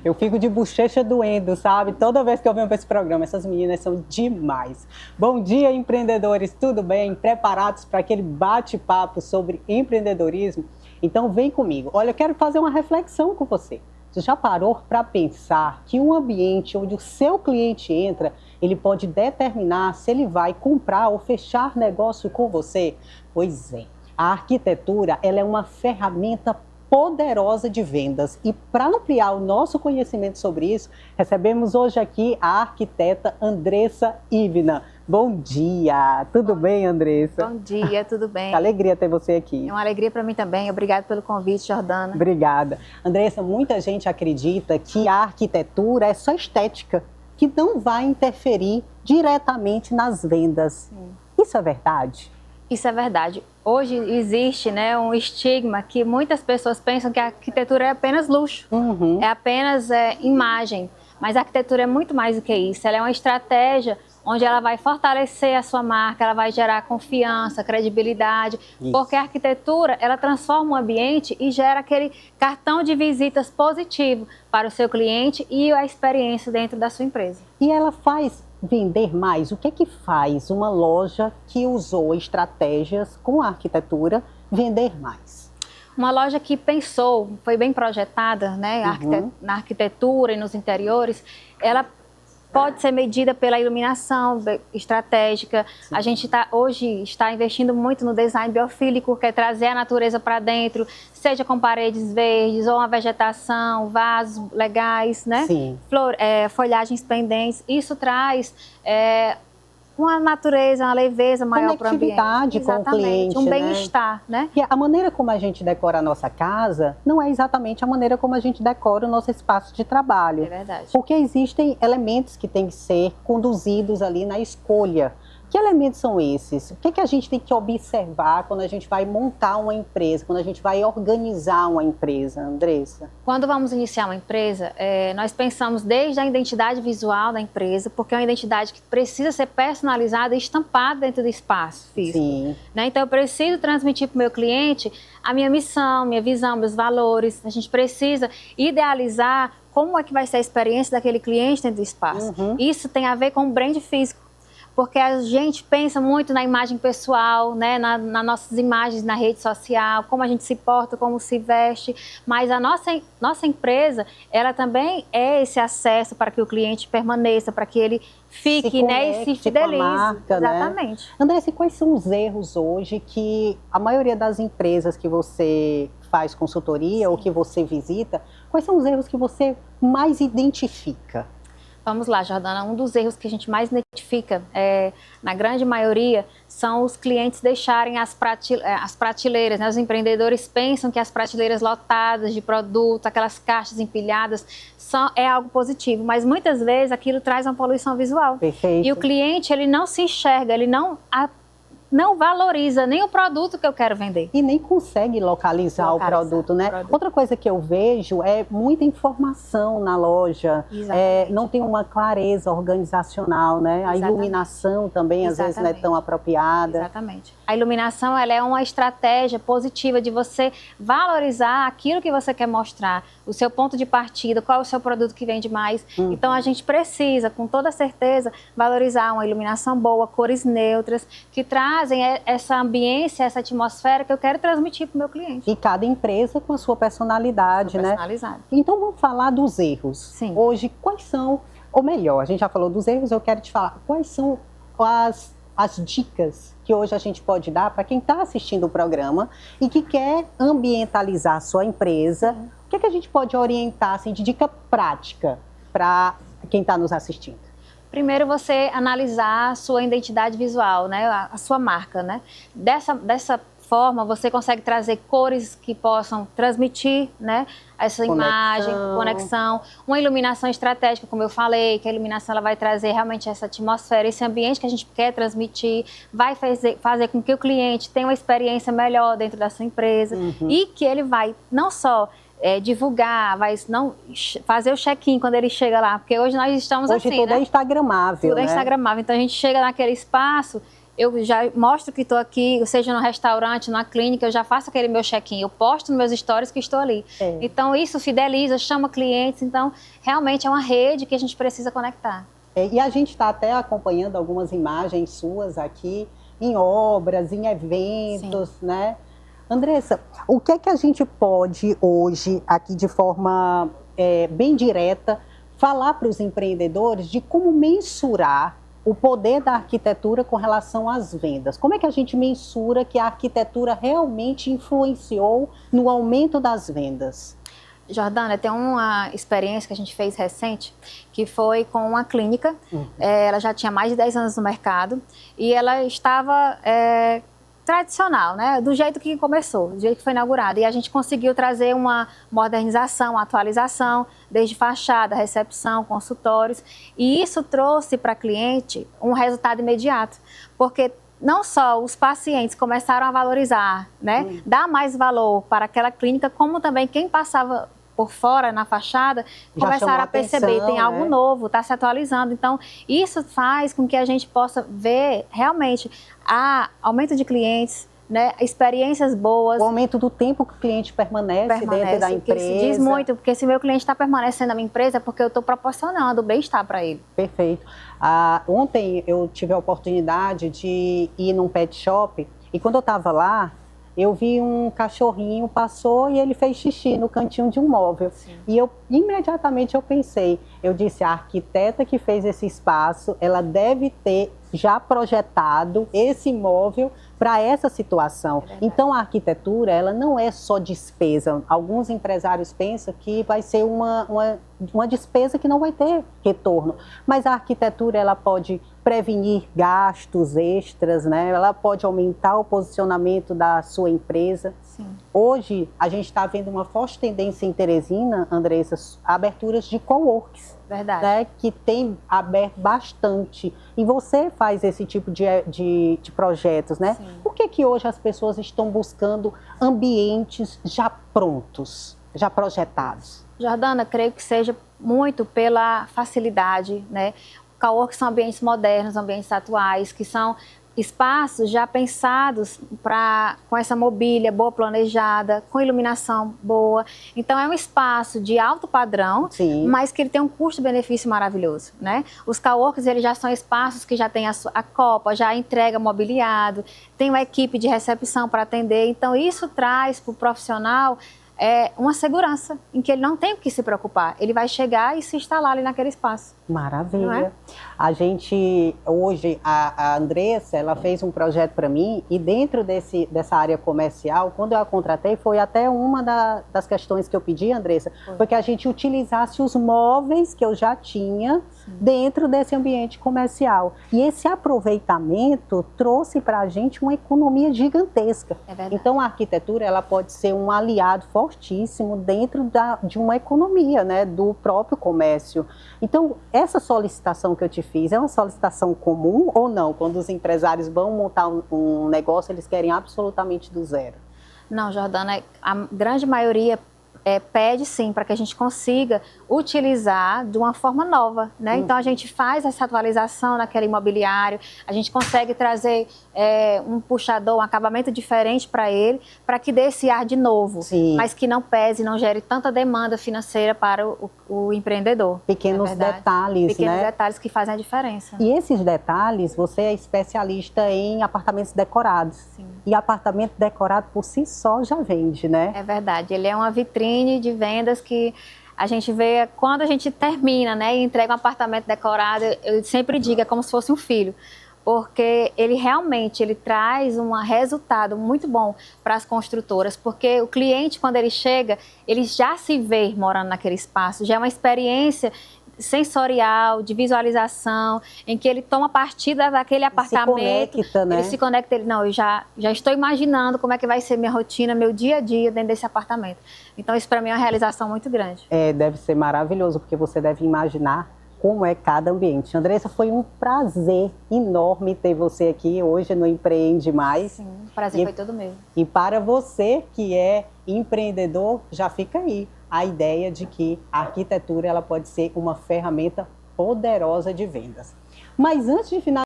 Eu fico de bochecha doendo, sabe? Toda vez que eu venho para esse programa, essas meninas são demais. Bom dia, empreendedores, tudo bem? Preparados para aquele bate-papo sobre empreendedorismo? Então vem comigo. Olha, eu quero fazer uma reflexão com você. Você já parou para pensar que um ambiente onde o seu cliente entra, ele pode determinar se ele vai comprar ou fechar negócio com você? Pois é, a arquitetura ela é uma ferramenta poderosa de vendas. E para ampliar o nosso conhecimento sobre isso, recebemos hoje aqui a arquiteta Andressa Ivna. Bom dia! Tudo bem, Andressa? Bom dia, tudo bem? Que alegria ter você aqui. É uma alegria para mim também. Obrigada pelo convite, Jordana. Obrigada. Andressa, muita gente acredita que a arquitetura é só estética, que não vai interferir diretamente nas vendas. Sim. Isso é verdade? Isso é verdade. Hoje existe, né, um estigma que muitas pessoas pensam que a arquitetura é apenas luxo, é apenas imagem. Mas a arquitetura é muito mais do que isso. Ela é uma estratégia onde ela vai fortalecer a sua marca, ela vai gerar confiança, credibilidade, porque a arquitetura, ela transforma o ambiente e gera aquele cartão de visitas positivo para o seu cliente e a experiência dentro da sua empresa. E ela faz vender mais? O que é que faz uma loja que usou estratégias com a arquitetura vender mais? Uma loja que pensou, foi bem projetada, né, na arquitetura e nos interiores, ela pode ser medida pela iluminação estratégica. Sim. A gente hoje está investindo muito no design biofílico, que é trazer a natureza para dentro, seja com paredes verdes ou uma vegetação, vasos legais, né? Sim. Folhagens pendentes. Isso traz uma natureza, uma leveza maior para o ambiente. Conectividade com o cliente, um bem-estar, né? E a maneira como a gente decora a nossa casa não é exatamente a maneira como a gente decora o nosso espaço de trabalho. É verdade. Porque existem elementos que têm que ser conduzidos ali na escolha. Que elementos são esses? O que é que a gente tem que observar quando a gente vai montar uma empresa, quando a gente vai organizar uma empresa, Andressa? Quando vamos iniciar uma empresa, nós pensamos desde a identidade visual da empresa, porque é uma identidade que precisa ser personalizada e estampada dentro do espaço físico. Sim. Né? Então, eu preciso transmitir para o meu cliente a minha missão, minha visão, meus valores. A gente precisa idealizar como é que vai ser a experiência daquele cliente dentro do espaço. Isso tem a ver com o brand físico. Porque a gente pensa muito na imagem pessoal, né, nas nossas imagens na rede social, como a gente se porta, como se veste, mas a nossa empresa, ela também é esse acesso para que o cliente permaneça, para que ele fique, né, e se fidelize. Marca, exatamente. Né? Andressa, quais são os erros hoje que a maioria das empresas que você faz consultoria, sim, ou que você visita, quais são os erros que você mais identifica? Vamos lá, Jordana, um dos erros que a gente mais identifica, na grande maioria, são os clientes deixarem as prateleiras, né? Os empreendedores pensam que as prateleiras lotadas de produto, aquelas caixas empilhadas, é algo positivo, mas muitas vezes aquilo traz uma poluição visual. Perfeito. E o cliente, ele não se enxerga, ele não valoriza nem o produto que eu quero vender. E nem consegue localizar o produto, né? Outra coisa que eu vejo é muita informação na loja. Não tem uma clareza organizacional, né? A iluminação também, às vezes, não é tão apropriada. Exatamente. A iluminação, ela é uma estratégia positiva de você valorizar aquilo que você quer mostrar, o seu ponto de partida, qual é o seu produto que vende mais. Então, a gente precisa, com toda certeza, valorizar uma iluminação boa, cores neutras, que trazem essa ambiência, essa atmosfera que eu quero transmitir para o meu cliente. E cada empresa com a sua personalidade, né? Personalizada. Então, vamos falar dos erros. Sim. Hoje, quais são, ou melhor, a gente já falou dos erros, eu quero te falar, quais são as dicas que hoje a gente pode dar para quem está assistindo o programa e que quer ambientalizar a sua empresa? O que é que a gente pode orientar assim, de dica prática para quem está nos assistindo? Primeiro, você analisar a sua identidade visual, né? A sua marca, né? Dessa forma, você consegue trazer cores que possam transmitir, né, essa imagem, conexão, uma iluminação estratégica, como eu falei, que a iluminação ela vai trazer realmente essa atmosfera, esse ambiente que a gente quer transmitir, vai fazer com que o cliente tenha uma experiência melhor dentro da sua empresa e que ele vai não só divulgar, vai não fazer o check-in quando ele chega lá, porque hoje nós estamos hoje assim, tudo né? é instagramável, tudo é instagramável, então a gente chega naquele espaço, eu já mostro que estou aqui, seja no restaurante, na clínica, eu já faço aquele meu check-in, eu posto nos meus stories que estou ali. Então, isso fideliza, chama clientes, então, realmente é uma rede que a gente precisa conectar. E a gente está até acompanhando algumas imagens suas aqui, em obras, em eventos, sim, né? Andressa, o que é que a gente pode hoje, aqui de forma bem direta, falar para os empreendedores de como mensurar o poder da arquitetura com relação às vendas? Como é que a gente mensura que a arquitetura realmente influenciou no aumento das vendas? Jordana, tem uma experiência que a gente fez recente, que foi com uma clínica. Ela já tinha mais de 10 anos no mercado e ela estava tradicional, né? Do jeito que começou, do jeito que foi inaugurada. E a gente conseguiu trazer uma modernização, uma atualização, desde fachada, recepção, consultórios. E isso trouxe para a cliente um resultado imediato, porque não só os pacientes começaram a valorizar, né? Dar mais valor para aquela clínica, como também quem passava por fora, na fachada, começaram a perceber, tem algo novo, está se atualizando. Então, isso faz com que a gente possa ver realmente aumento de clientes, né, experiências boas. O aumento do tempo que o cliente permanece dentro da empresa. Isso diz muito, porque se meu cliente está permanecendo na minha empresa, é porque eu estou proporcionando o bem-estar para ele. Perfeito. Ontem eu tive a oportunidade de ir num pet shop e quando eu estava lá, eu vi um cachorrinho, passou e ele fez xixi no cantinho de um móvel. Sim. E imediatamente eu pensei, eu disse, a arquiteta que fez esse espaço, ela deve ter já projetado esse móvel para essa situação. Então, a arquitetura, ela não é só despesa. Alguns empresários pensam que vai ser uma despesa que não vai ter retorno. Mas a arquitetura, ela pode prevenir gastos extras, né? Ela pode aumentar o posicionamento da sua empresa. Sim. Hoje, a gente está vendo uma forte tendência em Teresina, Andressa, aberturas de coworks. Verdade. Né, que tem aberto bastante. E você faz esse tipo de projetos, né? Sim. Por que hoje as pessoas estão buscando ambientes já prontos, já projetados? Jordana, creio que seja muito pela facilidade, né? Coworks são ambientes modernos, ambientes atuais, que são espaços já pensados com essa mobília boa planejada, com iluminação boa. Então, é um espaço de alto padrão, sim, mas que ele tem um custo-benefício maravilhoso, né? Os coworks, eles já são espaços que já tem a copa, já entrega mobiliado, tem uma equipe de recepção para atender. Então, isso traz para o profissional uma segurança em que ele não tem o que se preocupar. Ele vai chegar e se instalar ali naquele espaço. Maravilha. Não é? A gente, hoje, a Andressa, ela fez um projeto para mim e dentro dessa área comercial, quando eu a contratei, foi até uma das questões que eu pedi, Andressa, foi que a gente utilizasse os móveis que eu já tinha, sim, dentro desse ambiente comercial. E esse aproveitamento trouxe para a gente uma economia gigantesca. É verdade. Então, a arquitetura, ela pode ser um aliado fortíssimo dentro de uma economia, né, do próprio comércio. Então, essa solicitação que eu te fiz é uma solicitação comum ou não? Quando os empresários vão montar um negócio, eles querem absolutamente do zero? Não, Jordana, a grande maioria pede sim para que a gente consiga utilizar de uma forma nova, né? Então a gente faz essa atualização naquele imobiliário, a gente consegue trazer um puxador, um acabamento diferente para ele, para que dê esse ar de novo, sim, mas que não pese, não gere tanta demanda financeira para o empreendedor. Pequenos detalhes, pequenos detalhes que fazem a diferença. E esses detalhes, você é especialista em apartamentos decorados. Sim. E apartamento decorado por si só já vende, né? É verdade, ele é uma vitrine de vendas que a gente vê quando a gente termina, né, e entrega um apartamento decorado. Eu sempre digo, é como se fosse um filho, porque ele realmente traz um resultado muito bom para as construtoras, porque o cliente, quando ele chega, ele já se vê morando naquele espaço, já é uma experiência sensorial, de visualização, em que ele toma partida daquele apartamento, se conecta, né? Ele se conecta, não, eu já estou imaginando como é que vai ser minha rotina, meu dia a dia dentro desse apartamento. Então isso para mim é uma realização muito grande. Deve ser maravilhoso, porque você deve imaginar como é cada ambiente. Andressa, foi um prazer enorme ter você aqui hoje no Empreende Mais. Sim, o prazer foi todo meu. E para você que é empreendedor, já fica aí a ideia de que a arquitetura ela pode ser uma ferramenta poderosa de vendas. Mas antes de finalizar,